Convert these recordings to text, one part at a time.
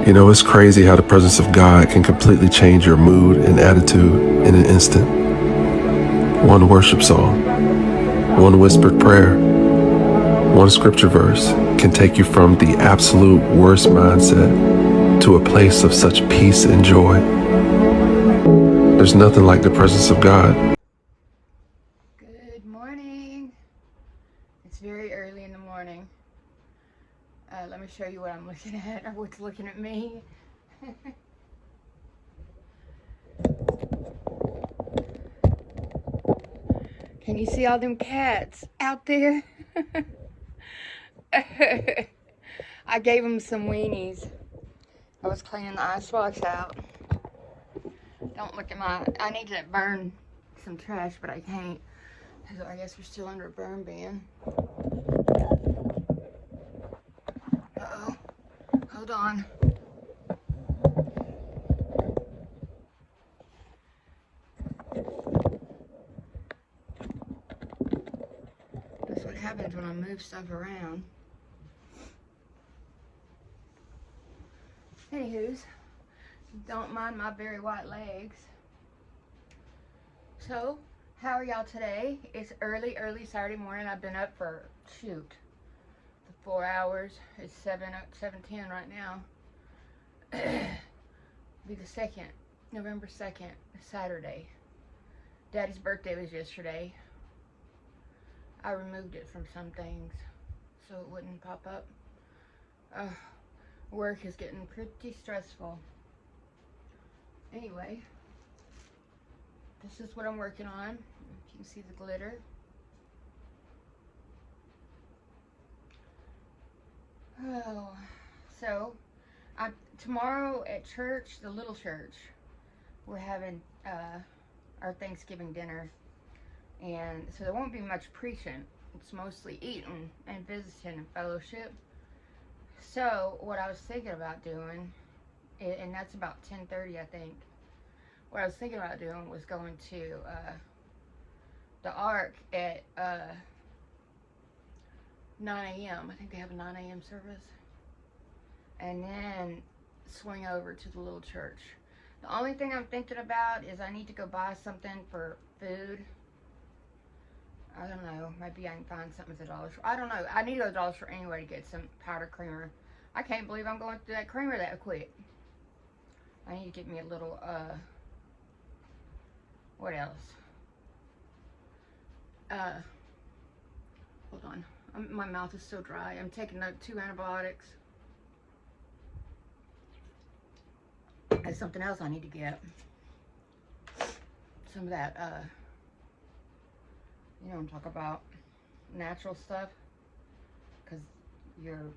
You know, it's crazy how the presence of God can completely change your mood and attitude in an instant. One worship song, one whispered prayer, one scripture verse can take you from the absolute worst mindset to a place of such peace and joy. There's nothing like the presence of God. Good morning. It's very early in the morning. Let me show you what I'm looking at, or what's looking at me. Can you see all them cats out there? I gave them some weenies. I was cleaning the icebox out. Don't look at I need to burn some trash, but I can't. So I guess we're still under a burn ban. Uh-oh. Hold on. That's what happens when I move stuff around. Anywho's, don't mind my very white legs. So, how are y'all today? It's early Saturday morning. I've been up for, the 4 hours. It's 7:10 right now. Be the 2nd, November 2nd, Saturday. Daddy's birthday was yesterday. I removed it from some things so it wouldn't pop up. Work is getting pretty stressful. Anyway, this is what I'm working on. If you can see the glitter. Oh, so tomorrow at church, the little church, we're having our Thanksgiving dinner, and so there won't be much preaching. It's mostly eating and visiting and fellowship. So what I was thinking about doing, and that's about 10:30, I think. What I was thinking about doing was going to the Ark at 9 a.m. I think they have a 9 a.m. service. And then swing over to the little church. The only thing I'm thinking about is I need to go buy something for food. I don't know. Maybe I can find something at the dollar store. I don't know. I need to go to the dollar store anyway to get some powdered creamer. I can't believe I'm going through that creamer that quick. I need to get me a little, what else? Hold on. My mouth is so dry. I'm taking 2 antibiotics. There's something else I need to get. Some of that, you know what I'm talking about, natural stuff. Because you're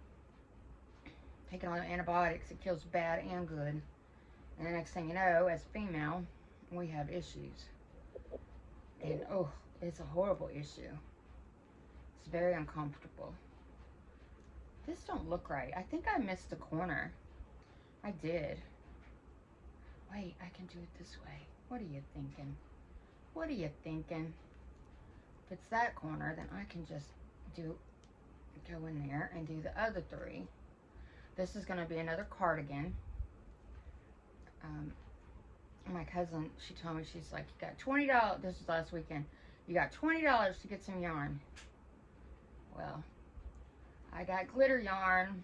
taking on antibiotics, it kills bad and good. And the next thing you know, as a female, we have issues. And oh, it's a horrible issue. It's very uncomfortable. This don't look right. I think I missed the corner. I did. Wait, I can do it this way. What are you thinking? What are you thinking? If it's that corner, then I can just go in there and do the other 3. This is going to be another cardigan. My cousin, she told me, she's like, you got $20. This was last weekend. You got $20 to get some yarn. Well, I got glitter yarn.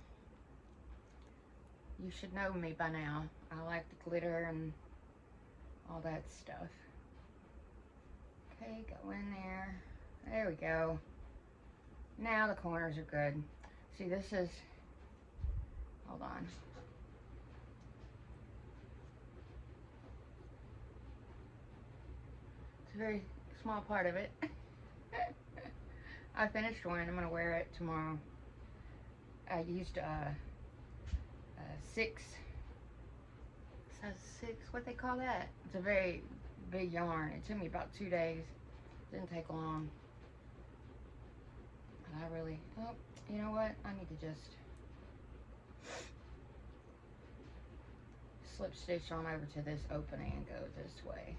You should know me by now. I like the glitter and all that stuff. Okay, go in there. There we go. Now the corners are good. See, this is, hold on. It's a very small part of it. I finished one. I'm going to wear it tomorrow. I used 6, size 6, what they call that? It's a very big yarn. It took me about 2 days. Didn't take long. And I really, oh, you know what? I need to just slip stitch on over to this opening and go this way.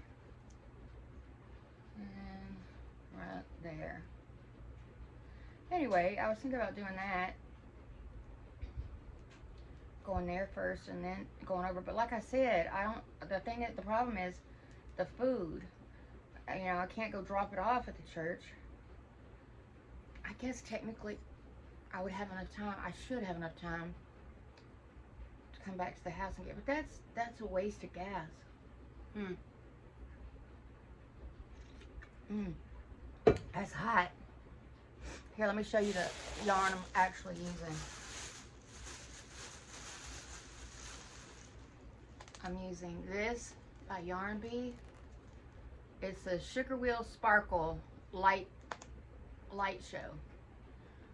And right there. Anyway, I was thinking about doing that. going there first and then going over. But like I said, the problem is the food. You know, I can't go drop it off at the church. I guess technically I would have enough time. I should have enough time to come back to the house and get, but that's a waste of gas. That's hot. Here, let me show you the yarn I'm actually using. I'm using this by Yarn Bee. It's a Sugar Wheel Sparkle light show.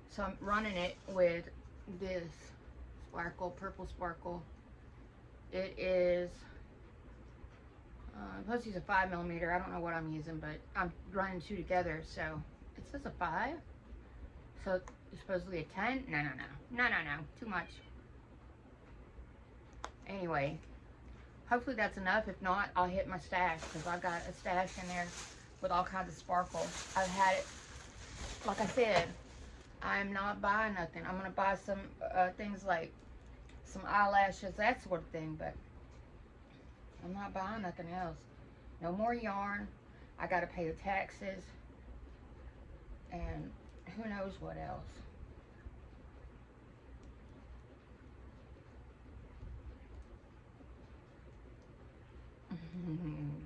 So I'm running it with this sparkle, purple sparkle. It is, I'm supposed to use a 5mm. I don't know what I'm using, but I'm running two together. So it says a 5. So it's supposedly a 10. No. Too much. Anyway, hopefully that's enough. If not, I'll hit my stash, because I've got a stash in there with all kinds of sparkle. I've had it, like I said, I'm not buying nothing. I'm going to buy some things like some eyelashes, that sort of thing, but I'm not buying nothing else. No more yarn. I got to pay the taxes, and who knows what else.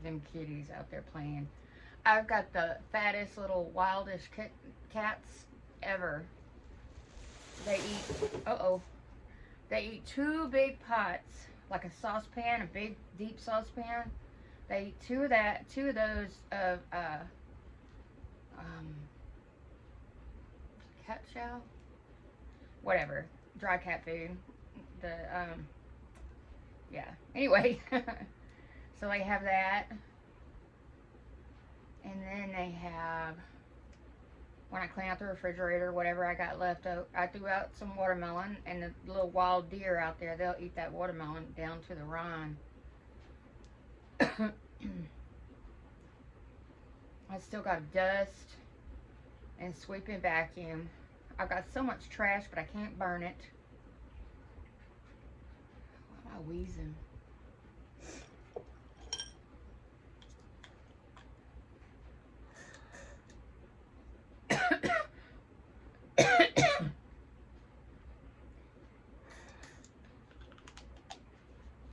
Them kitties out there playing. I've got the fattest little wildest cats ever. They eat, they eat 2 big pots, like a saucepan, a big deep saucepan. They eat 2 of those of cat chow, whatever, dry cat food. Yeah. Anyway, so they have that, and then they have, when I clean out the refrigerator, whatever I got left out, I threw out some watermelon, and the little wild deer out there, they'll eat that watermelon down to the rind. I still got dust and sweep and vacuum. I've got so much trash, but I can't burn it. Why am I wheezing?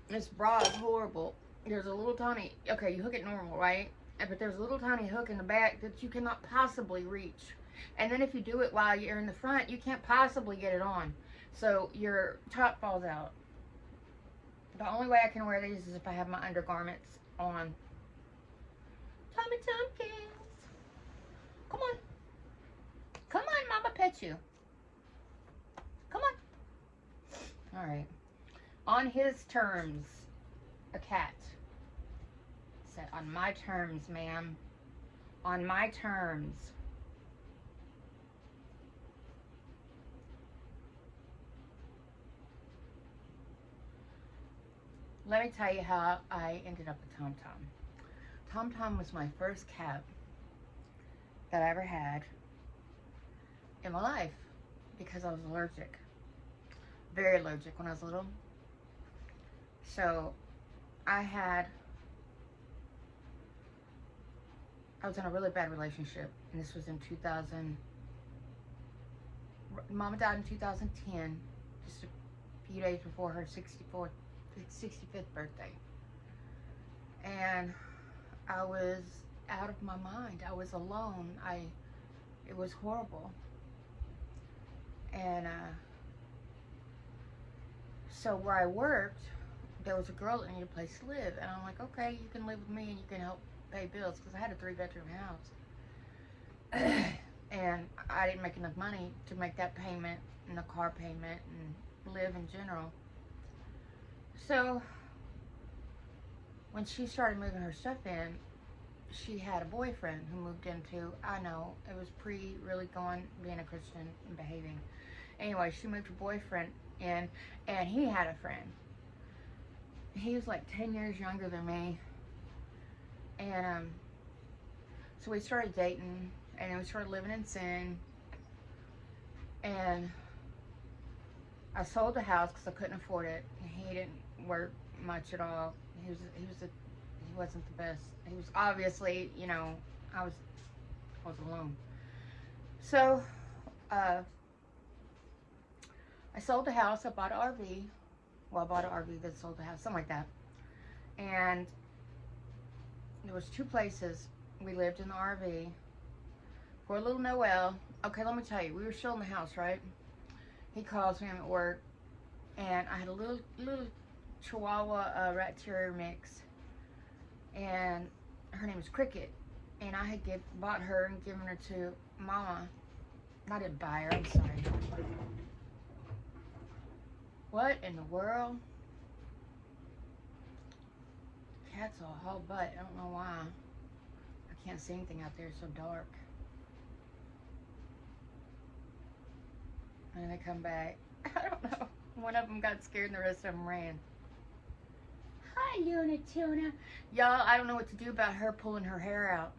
This bra is horrible. There's a little tiny, okay, you hook it normal, right? But there's a little tiny hook in the back that you cannot possibly reach. And then if you do it while you're in the front, you can't possibly get it on. So your top falls out. The only way I can wear these is if I have my undergarments on. Tommy Tompkins. Come on. Come on, Mama pet you. Come on. All right. On his terms, a cat. Said, on my terms, ma'am. On my terms. Let me tell you how I ended up with Tom Tom. Tom Tom was my first cat that I ever had in my life because I was allergic. Very allergic when I was little. So I was in a really bad relationship, and this was in 2000. Mama died in 2010, just a few days before her 65th birthday. And I was out of my mind. I was alone. It was horrible. And so where I worked, there was a girl that needed a place to live, and I'm like, okay, you can live with me and you can help pay bills, because I had a 3-bedroom house. And I didn't make enough money to make that payment and the car payment and live in general. So when she started moving her stuff in, she had a boyfriend who moved into, I know, it was really being a Christian and behaving. Anyway, she moved her boyfriend in, and he had a friend. He was like 10 years younger than me. And so we started dating, and then we started living in sin. And I sold the house because I couldn't afford it. He didn't work much at all. He wasn't the best. He was obviously, I was alone. So, uh, I sold the house. I bought an RV. Well, I bought an RV that sold the house, something like that. And there was two places we lived in the RV. For a little Noel. Okay, let me tell you, we were still in the house, right? He calls me. I'm at work, and I had a little Chihuahua rat terrier mix, and her name is Cricket, and I had bought her and given her to Mama. I didn't buy her. I'm sorry. What in the world? Cat's a whole butt. I don't know why. I can't see anything out there. It's so dark. And they come back. I don't know. One of them got scared and the rest of them ran. Hi, Luna Tuna. Y'all, I don't know what to do about her pulling her hair out.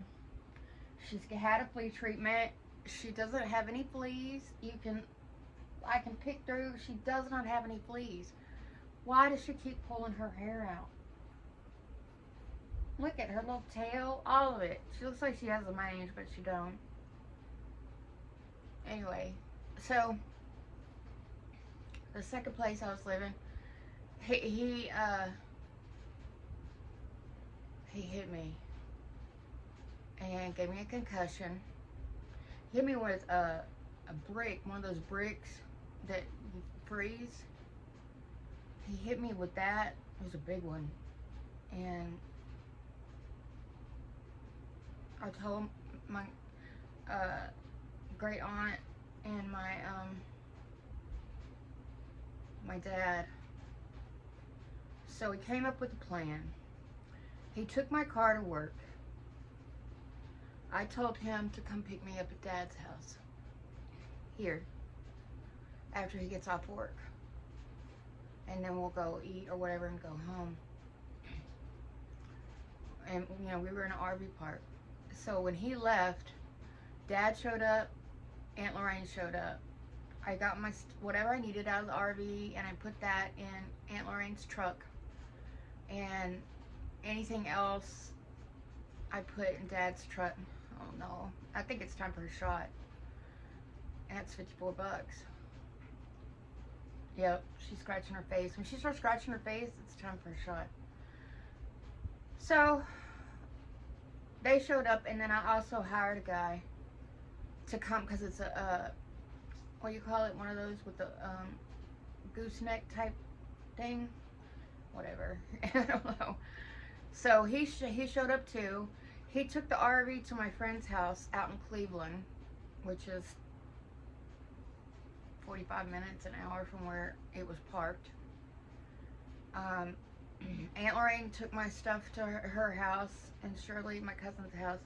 She's had a flea treatment. She doesn't have any fleas. I can pick through. She does not have any fleas. Why does she keep pulling her hair out? Look at her little tail, all of it. She looks like she has a mange, but she don't. Anyway, so the second place I was living, he hit me and gave me a concussion. He hit me with a brick, one of those bricks that you freeze. He hit me with that. It was a big one. And I told my great aunt and my dad. So he came up with a plan. He took my car to work. I told him to come pick me up at Dad's house here after he gets off work, and then we'll go eat or whatever and go home. And we were in an RV park. So when he left, Dad showed up, Aunt Lorraine showed up. I got my whatever I needed out of the RV, and I put that in Aunt Lorraine's truck, and anything else I put in Dad's truck. Oh no, I think it's time for a shot. And that's $54. Yep, she's scratching her face. When she starts scratching her face, it's time for a shot. So they showed up, and then I also hired a guy to come because it's what do you call it? One of those with the gooseneck type thing, whatever. I don't know. So he showed up too. He took the RV to my friend's house out in Cleveland, which is 45 minutes, an hour from where it was parked. Aunt Lorraine took my stuff to her house, and Shirley, my cousin's house.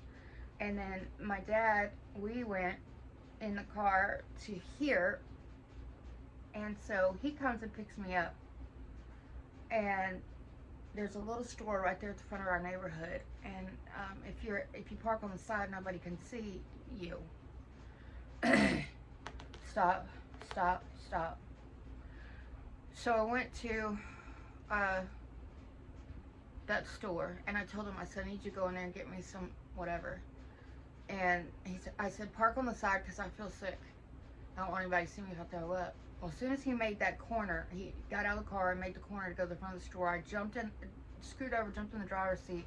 And then my dad, we went in the car to here. And so he comes and picks me up. And there's a little store right there at the front of our neighborhood, and if you park on the side, nobody can see you. Stop. So I went to that store, and I told him, I said, I need you to go in there and get me some whatever. And I said, park on the side because I feel sick. I don't want anybody to see me if I throw up. Well, as soon as he made that corner, he got out of the car and made the corner to go to the front of the store. I jumped in, scooted over, jumped in the driver's seat,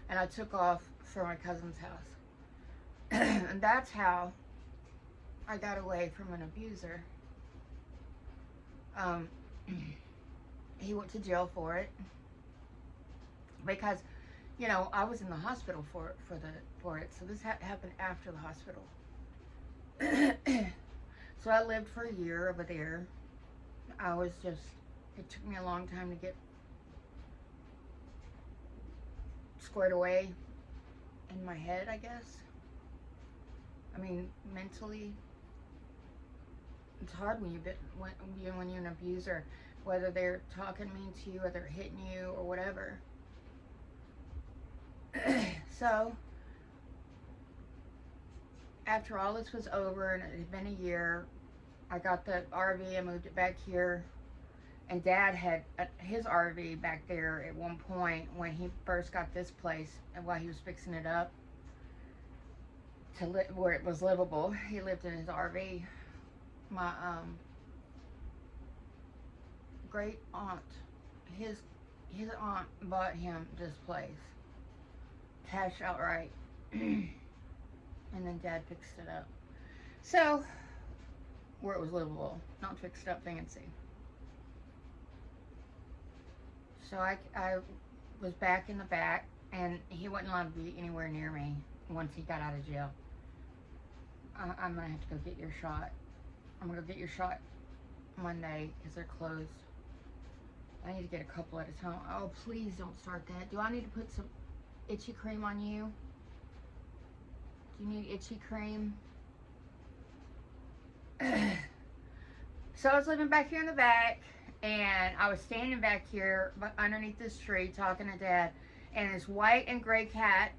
and I took off for my cousin's house. And that's how I got away from an abuser. He went to jail for it because, I was in the hospital for it. So this happened after the hospital. So I lived for a year over there. It took me a long time to get squared away in my head, I guess. I mean, mentally, it's hard when you're an abuser, whether they're talking mean to you, or they're hitting you, or whatever. So, after all this was over, and it had been a year, I got the RV and moved it back here. And Dad had his RV back there at one point when he first got this place, and while he was fixing it up to where it was livable, he lived in his RV. My great aunt, his aunt bought him this place, cash outright, and then Dad fixed it up. So where it was livable, not fixed up fancy. So I was back in the back, and he wasn't allowed to be anywhere near me once he got out of jail. I'm going to have to go get your shot. I'm going to go get your shot Monday because they're closed. I need to get a couple at a time. Oh, please don't start that. Do I need to put some itchy cream on you? Do you need itchy cream? So I was living back here in the back, and I was standing back here underneath this tree talking to Dad, and this white and gray cat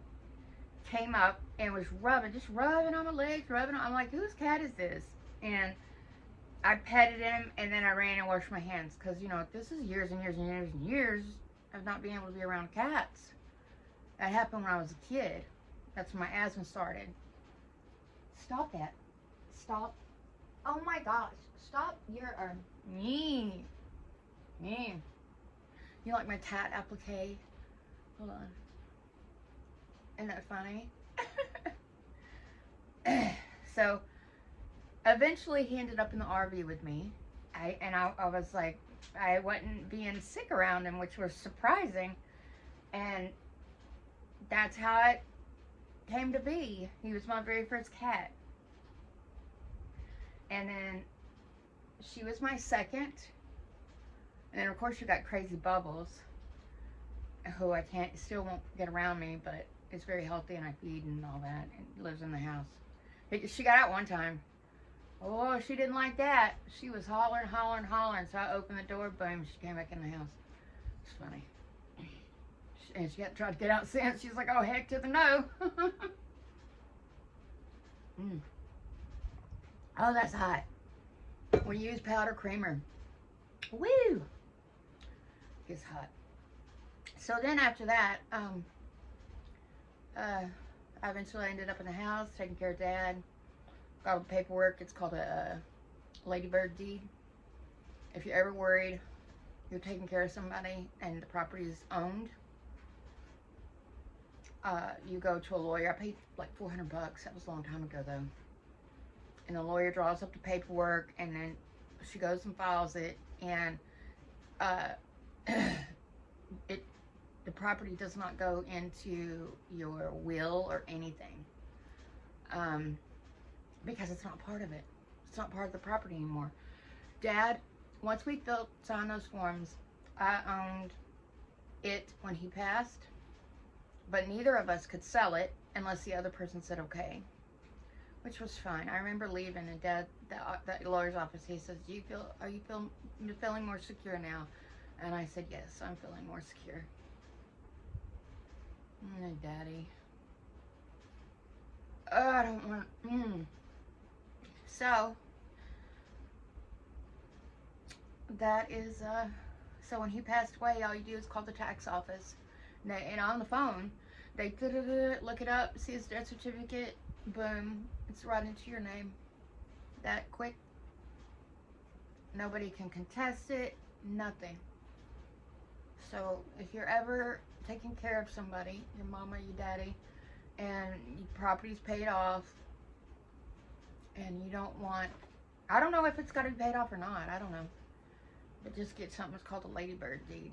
came up and was just rubbing on my legs, I'm like, whose cat is this? And I petted him, and then I ran and washed my hands, because, you know, this is years and years and years and years of not being able to be around cats. That happened when I was a kid. That's when my asthma started. Stop that. Stop. Oh my gosh. Stop. You're mean. Mean. You like my cat applique? Hold on. Isn't that funny? So, eventually he ended up in the RV with me. I was like, I wasn't being sick around him, which was surprising. And that's how it came to be. He was my very first cat. And then she was my second. And then of course you got Crazy Bubbles, who I still won't get around me, but is very healthy and I feed and all that, and lives in the house. She got out one time. Oh, she didn't like that. She was hollering, hollering, hollering. So I opened the door, boom, she came back in the house. It's funny. And she tried to get out since. She's like, oh, heck to the no. Oh, that's hot. We use powder creamer. Woo! It's hot. So then after that, I eventually ended up in the house, taking care of Dad. Got all the paperwork. It's called a ladybird deed. If you're ever worried you're taking care of somebody and the property is owned, you go to a lawyer. I paid like $400. That was a long time ago though. And the lawyer draws up the paperwork, and then she goes and files it, and the property does not go into your will or anything, because it's not part of it. It's not part of the property anymore. Dad, once we signed those forms, I owned it when he passed, but neither of us could sell it unless the other person said okay, which was fine. I remember leaving, and Dad, that lawyer's office, he says, are you feeling more secure now? And I said, yes, I'm feeling more secure. Daddy. Oh, I don't want. So that is so when he passed away, all you do is call the tax office, and on the phone they look it up, see his death certificate, boom, it's right into your name that quick. Nobody can contest it, nothing. So if you're ever taking care of somebody, your mama, your daddy, and your property's paid off, and you don't want, I don't know if it's got to be paid off or not, I don't know, but just get something that's called a ladybird deed,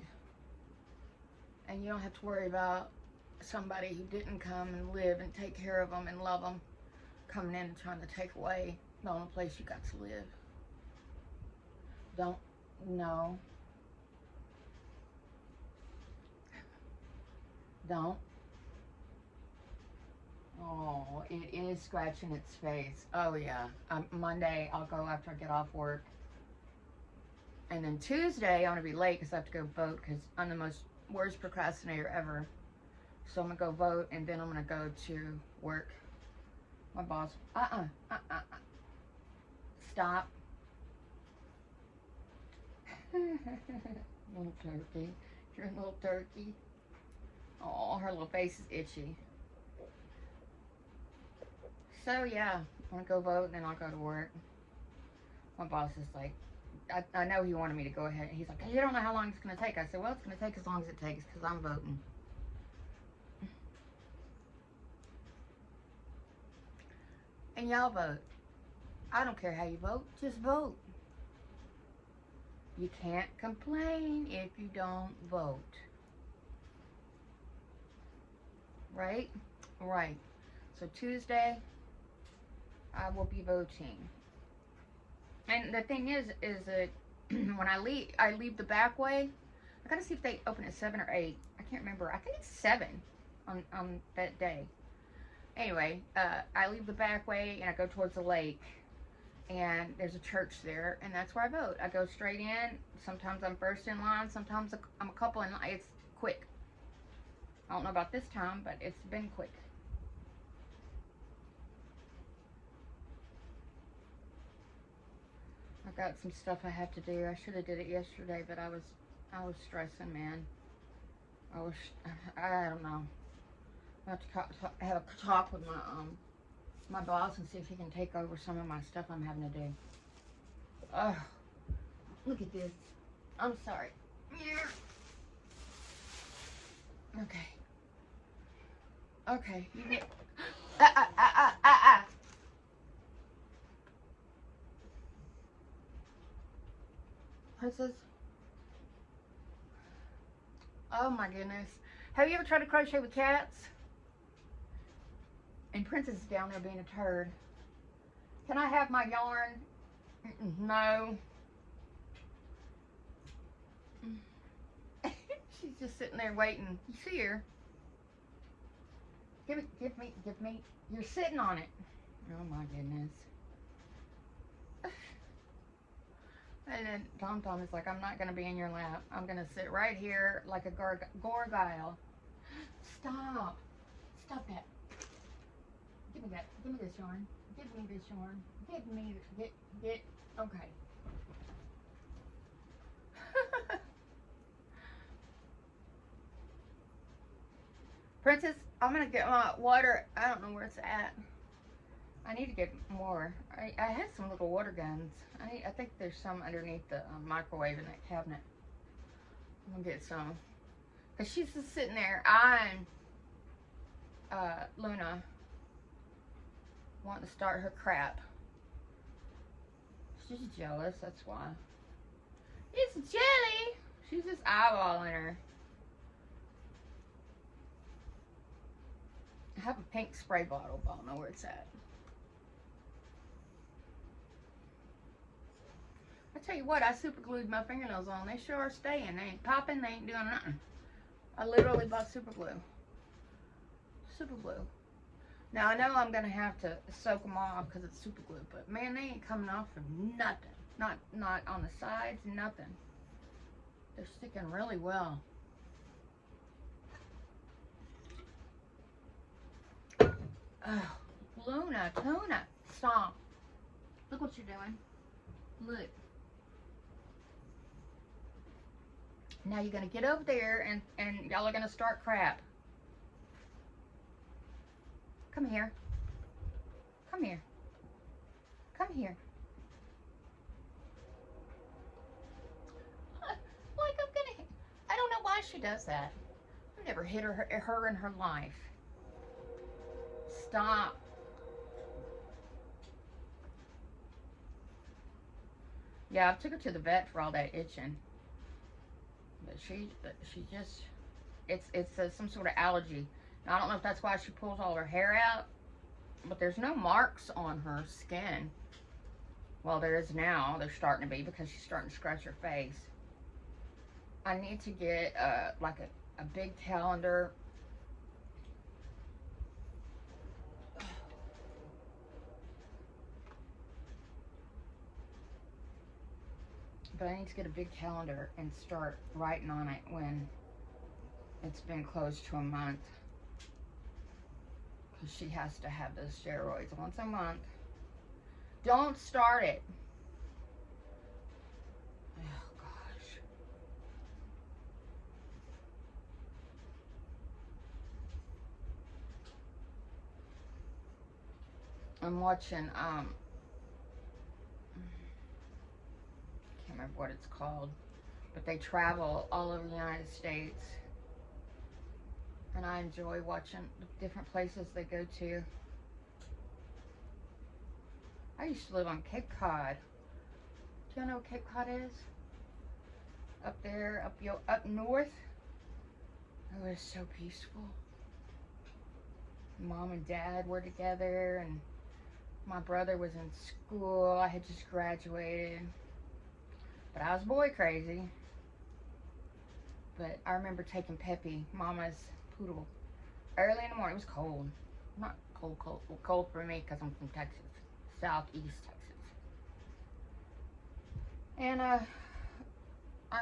and you don't have to worry about somebody who didn't come and live and take care of them and love them coming in and trying to take away the only place you got to live. Don't. Oh, it is scratching its face. Oh yeah. Monday I'll go after I get off work, and then Tuesday I'm gonna be late because I have to go vote, because I'm the worst procrastinator ever. So I'm gonna go vote, and then I'm gonna go to work. My boss, stop. Little turkey. You're a little turkey. Oh, her little face is itchy. So yeah, I'm gonna go vote and then I'll go to work. My boss is like, I know he wanted me to go ahead. He's like, you don't know how long it's gonna take. I said, well, it's gonna take as long as it takes because I'm voting. And y'all vote. I don't care how you vote, just vote. You can't complain if you don't vote. Right? Right. So Tuesday, I will be voting. And the thing is that when I leave the back way. I gotta see if they open at 7 or 8. I can't remember. I think it's 7 on that day. Anyway, I leave the back way and I go towards the lake. And there's a church there, and that's where I vote. I go straight in. Sometimes I'm first in line. Sometimes I'm a couple in line. It's quick. I don't know about this time, but it's been quick. I've got some stuff I have to do. I should have did it yesterday, but I was stressing, man. I don't know. I have to have a talk with my boss and see if he can take over some of my stuff I'm having to do. Oh, look at this. I'm sorry. Okay. Okay. You get. Princess. Oh my goodness. Have you ever tried to crochet with cats? And Princess is down there being a turd. Can I have my yarn? No. She's just sitting there waiting. You see her? Give me. You're sitting on it. Oh my goodness. And then Tom is like, I'm not going to be in your lap. I'm going to sit right here like a gargoyle. Stop. Stop that. Give me that. Give me this yarn. Give me this yarn. Give me, get, okay. Princess, I'm going to get my water. I don't know where it's at. I need to get more. I had some little water guns. I think there's some underneath the microwave in that cabinet. I'm going to get some. Because she's just sitting there eyeing Luna wanting to start her crap. She's jealous, that's why. It's Jelly! She's just eyeballing her. I have a pink spray bottle, but I don't know where it's at. I tell you what, I super glued my fingernails on. They sure are staying. They ain't popping, they ain't doing nothing. I literally bought super glue. Super glue. Now I know I'm gonna have to soak them off because it's super glue, but man, they ain't coming off for nothing. Not on the sides, nothing. They're sticking really well. Oh, Luna, Tuna, stop. Look what you're doing. Look. Now you're gonna get over there and y'all are gonna start crap. Come here. Come here. Come here. Like I'm gonna. I don't know why she does that. I've never hit her in her life. Stop. Yeah, I took her to the vet for all that itching. But she just, it's some sort of allergy. Now, I don't know if that's why she pulls all her hair out, but there's no marks on her skin. Well, there is now. There's starting to be because she's starting to scratch her face. I need to get like a big calendar. But I need to get a big calendar and start writing on it when it's been close to a month. Because she has to have those steroids once a month. Don't start it. Oh, gosh. I'm watching, can't remember what it's called, but they travel all over the United States. And I enjoy watching the different places they go to. I used to live on Cape Cod. Do y'all know what Cape Cod is? Up there, up north. Oh, it was so peaceful. Mom and Dad were together, and my brother was in school. I had just graduated, but I was boy crazy. But I remember taking Peppy, Mama's poodle, early in the morning. It was cold. Not cold, cold for me because I'm from Texas, southeast Texas. And I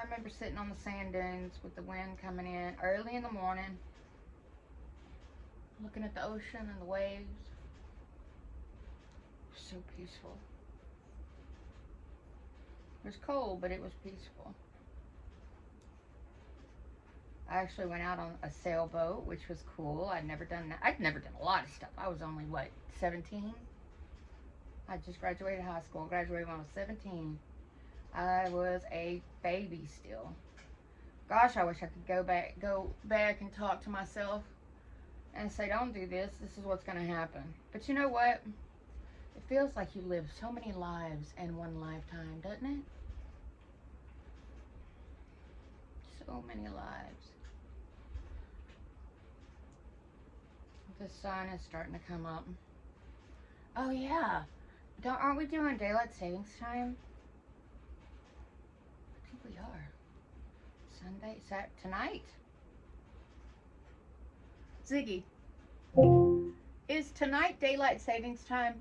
remember sitting on the sand dunes with the wind coming in early in the morning, looking at the ocean and the waves. It was so peaceful. It was cold, but it was peaceful. I actually went out on a sailboat, which was cool. I'd never done that. I'd never done a lot of stuff. I was only, 17? I just graduated high school. Graduated when I was 17. I was a baby still. Gosh, I wish I could go back and talk to myself and say, don't do this. This is what's going to happen. But you know what? It feels like you live so many lives in one lifetime, doesn't it? So many lives. The sun is starting to come up. Oh yeah. Aren't we doing daylight savings time? I think we are. Sunday, tonight? Ziggy, is tonight daylight savings time?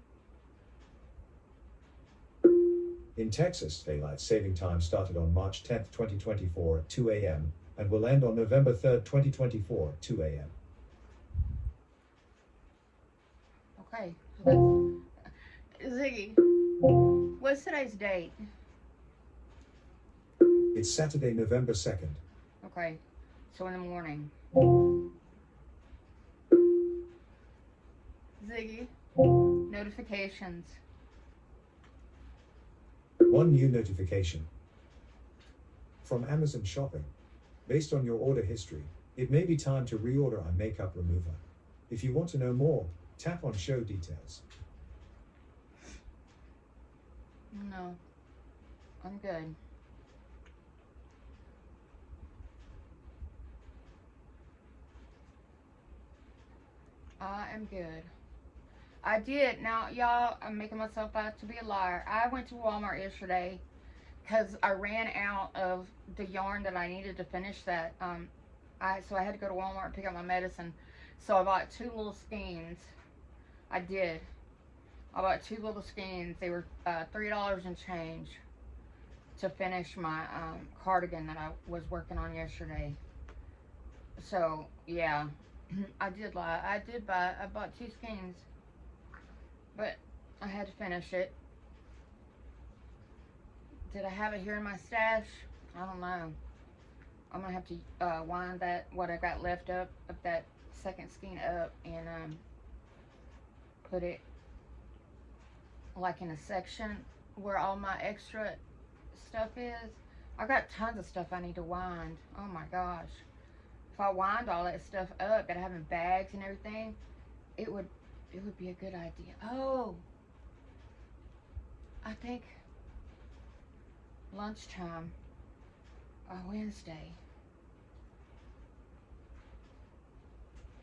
In Texas, daylight saving time started on March 10th, 2024 at 2 a.m. and will end on November 3rd, 2024 at 2 a.m. Okay. Ziggy, what's today's date? It's Saturday, November 2nd. Okay, so in the morning. Ziggy, notifications. One new notification. From Amazon Shopping. Based on your order history, it may be time to reorder our makeup remover. If you want to know more, tap on show details. No, I'm good. I am good. I did. Now, y'all, I'm making myself out to be a liar. I went to Walmart yesterday because I ran out of the yarn that I needed to finish that. So I had to go to Walmart and pick up my medicine. So I bought 2 little skeins. I did. I bought 2 little skeins. They were $3 and change to finish my cardigan that I was working on yesterday. So, yeah. I did lie. I bought 2 skeins. But I had to finish it. Did I have it here in my stash? I don't know. I'm gonna have to wind what I got left up of that second skein up and put it like in a section where all my extra stuff is. I got tons of stuff I need to wind. Oh my gosh. If I wind all that stuff up that I have in bags and everything, it would be a good idea. Oh, I think lunchtime on Wednesday.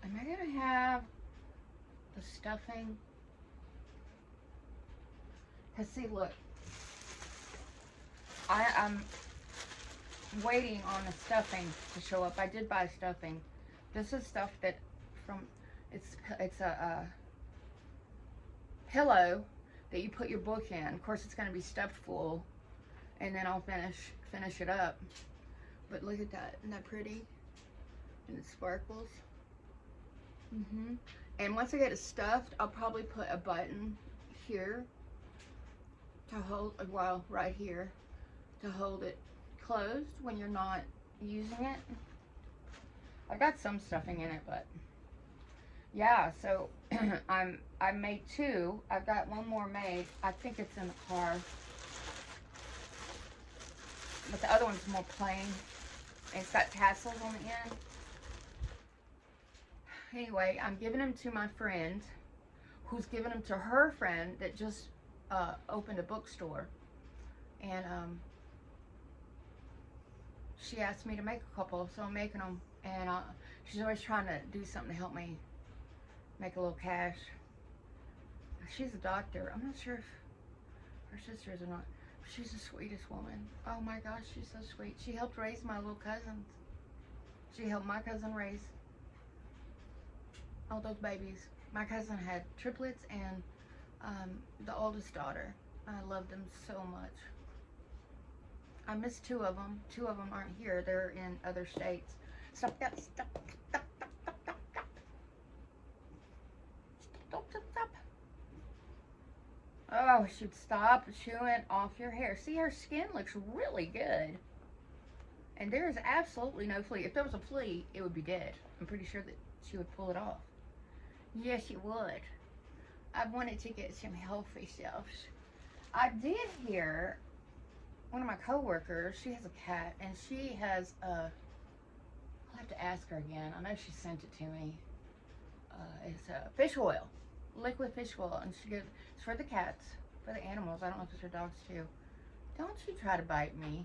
Am I gonna have the stuffing? Cause see, look, I'm waiting on the stuffing to show up. I did buy stuffing. This is stuff that it's a pillow that you put your book in. Of course, it's going to be stuffed full, and then I'll finish it up. But look at that. Isn't that pretty? And it sparkles. And once I get it stuffed, I'll probably put a button here to hold, well, right here, to hold it closed when you're not using it. I got some stuffing in it, but Yeah, so I made two. I've got one more made. I think it's in the car. But the other one's more plain. And it's got tassels on the end. Anyway, I'm giving them to my friend, who's giving them to her friend that just opened a bookstore. And she asked me to make a couple, so I'm making them. And she's always trying to do something to help me make a little cash. She's a doctor. I'm not sure if her sister is or not. She's the sweetest woman. Oh my gosh, she's so sweet. She helped raise my little cousins. She helped my cousin raise all those babies. My cousin had triplets and the oldest daughter. I loved them so much. I miss two of them. Two of them aren't here. They're in other states. Stop that. Stop. Stop. Stop. Stop. Stop. Stop. Stop. Stop. Stop. Oh, she'd stop chewing off your hair. See, her skin looks really good. And there is absolutely no flea. If there was a flea, it would be dead. I'm pretty sure that she would pull it off. Yes, she would. I wanted to get some healthy stuff. I did hear one of my coworkers, she has a cat, and she has I'll have to ask her again. I know she sent it to me. It's fish oil, liquid fish oil, and she gives, it's for the cats, for the animals. I don't know if it's for dogs too. Don't you try to bite me,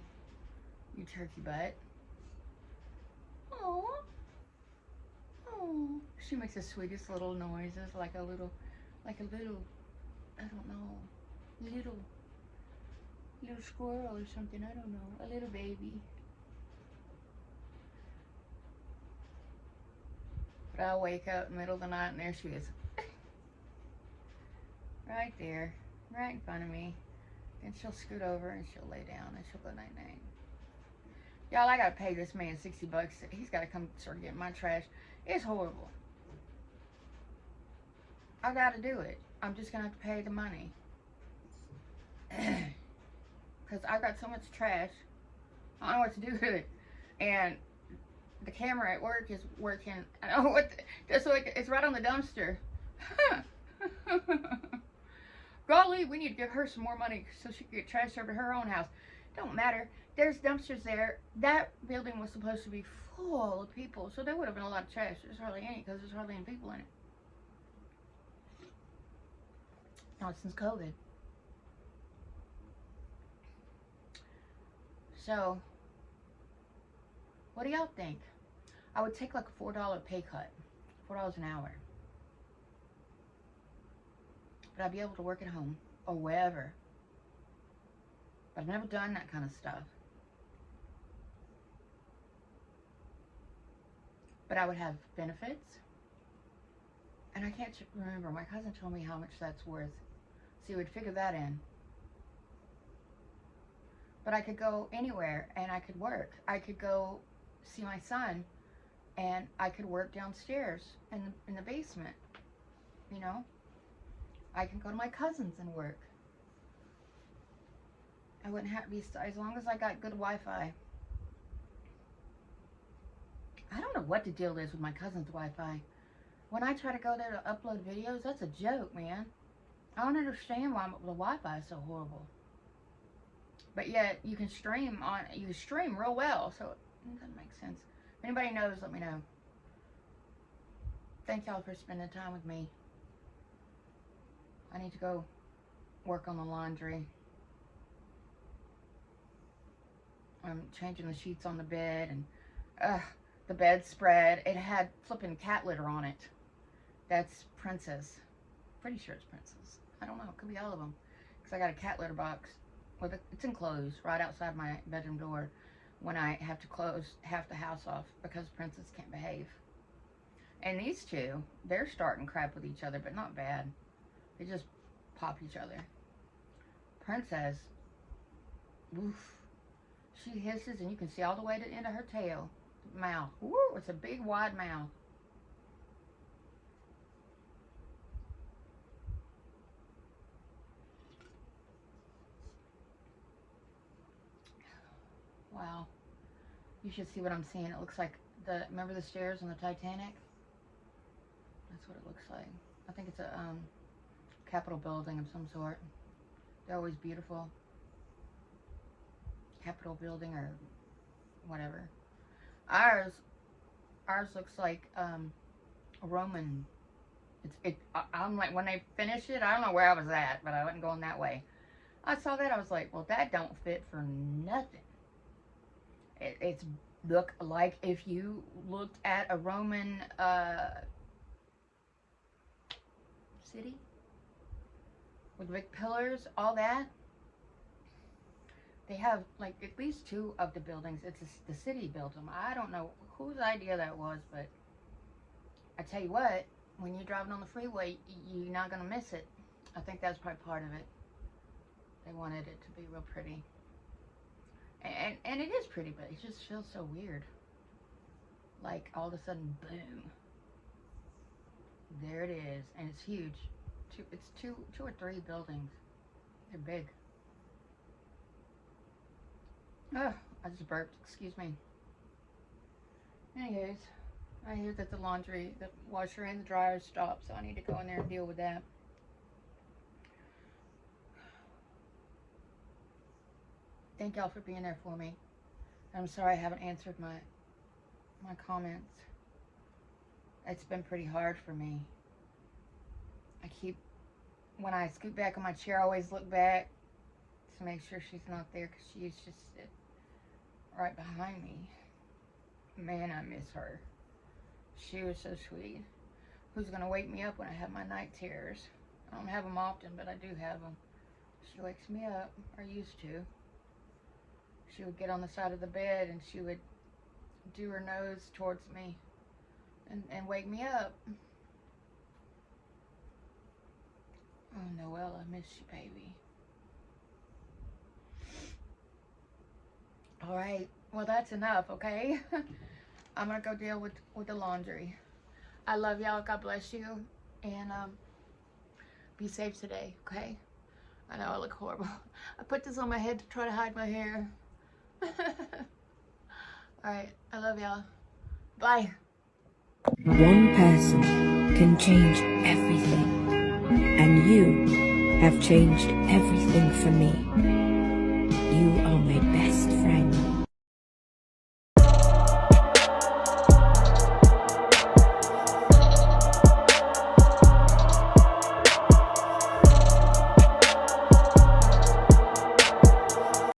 you turkey butt. Oh, oh. She makes the sweetest little noises, like a little, I don't know, little squirrel or something. I don't know, a little baby. But I'll wake up in the middle of the night and there she is. Right there, right in front of me. And she'll scoot over and she'll lay down and she'll go night-night. Y'all, I gotta pay this man $60. He's gotta come start getting my trash. It's horrible. I gotta do it. I'm just gonna have to pay the money. Because I got so much trash. I don't know what to do with it. And the camera at work is working. I don't know what just so it's right on the dumpster. Golly, we need to give her some more money so she can get trash over to her own house. Don't matter. There's dumpsters there. That building was supposed to be full of people, so there would have been a lot of trash. There's hardly any because there's hardly any people in it. Not since COVID. So, what do y'all think? I would take like a $4 pay cut, $4 an hour. But I'd be able to work at home or wherever. But I've never done that kind of stuff. But I would have benefits. And I can't remember. My cousin told me how much that's worth. So you would figure that in. But I could go anywhere and I could work. I could go see my son and I could work downstairs in the basement. You know? I can go to my cousin's and work. I wouldn't have to be, as long as I got good Wi-Fi. I don't know what the deal is with my cousin's Wi-Fi. When I try to go there to upload videos, that's a joke, man. I don't understand why the Wi-Fi is so horrible. But yet, you can stream real well, so it doesn't make sense. If anybody knows, let me know. Thank y'all for spending time with me. I need to go work on the laundry. I'm changing the sheets on the bed, and the bedspread, it had flipping cat litter on it. That's Princess. Pretty sure it's Princess. I don't know. It could be all of them. Because I got a cat litter box. It's enclosed right outside my bedroom door when I have to close half the house off because Princess can't behave. And these two, they're starting crap with each other, but not bad. They just pop each other. Princess, oof. She hisses and you can see all the way to the end of her tail. Mouth. Woo, it's a big wide mouth. Wow. You should see what I'm seeing. It looks like remember the stairs on the Titanic? That's what it looks like. I think it's a Capitol building of some sort. They're always beautiful. Capitol building or whatever. Ours looks like a Roman. I'm like, when they finish it, I don't know where I was at, but I wasn't going that way. I saw that, I was like, well, that don't fit for nothing. It's look like if you looked at a Roman city with big pillars, all that. They have like at least 2 of the buildings. The city built them. I don't know whose idea that was, but I tell you what, when you're driving on the freeway, you're not gonna miss it. I think that's probably part of it. They wanted it to be real pretty, and it is pretty, but it just feels so weird. Like all of a sudden, boom, there it is, and it's huge. It's two or three buildings. They're big. Oh, I just burped. Excuse me. Anyways, I hear that the washer and the dryer stopped, so I need to go in there and deal with that. Thank y'all for being there for me. I'm sorry I haven't answered my comments. It's been pretty hard for me. When I scoot back on my chair, I always look back to make sure she's not there, because she used to sit right behind me. Man, I miss her. She was so sweet. Who's gonna wake me up when I have my night terrors? I don't have them often, but I do have them. She wakes me up, or used to. She would get on the side of the bed and she would do her nose towards me and wake me up. Oh, Noelle, I miss you, baby. All right, well, that's enough, okay? I'm gonna go deal with the laundry. I love y'all. God bless you, and be safe today, okay? I know I look horrible. I put this on my head to try to hide my hair. All right, I love y'all. Bye. One person can change everything, and you have changed everything for me. You are my best friend.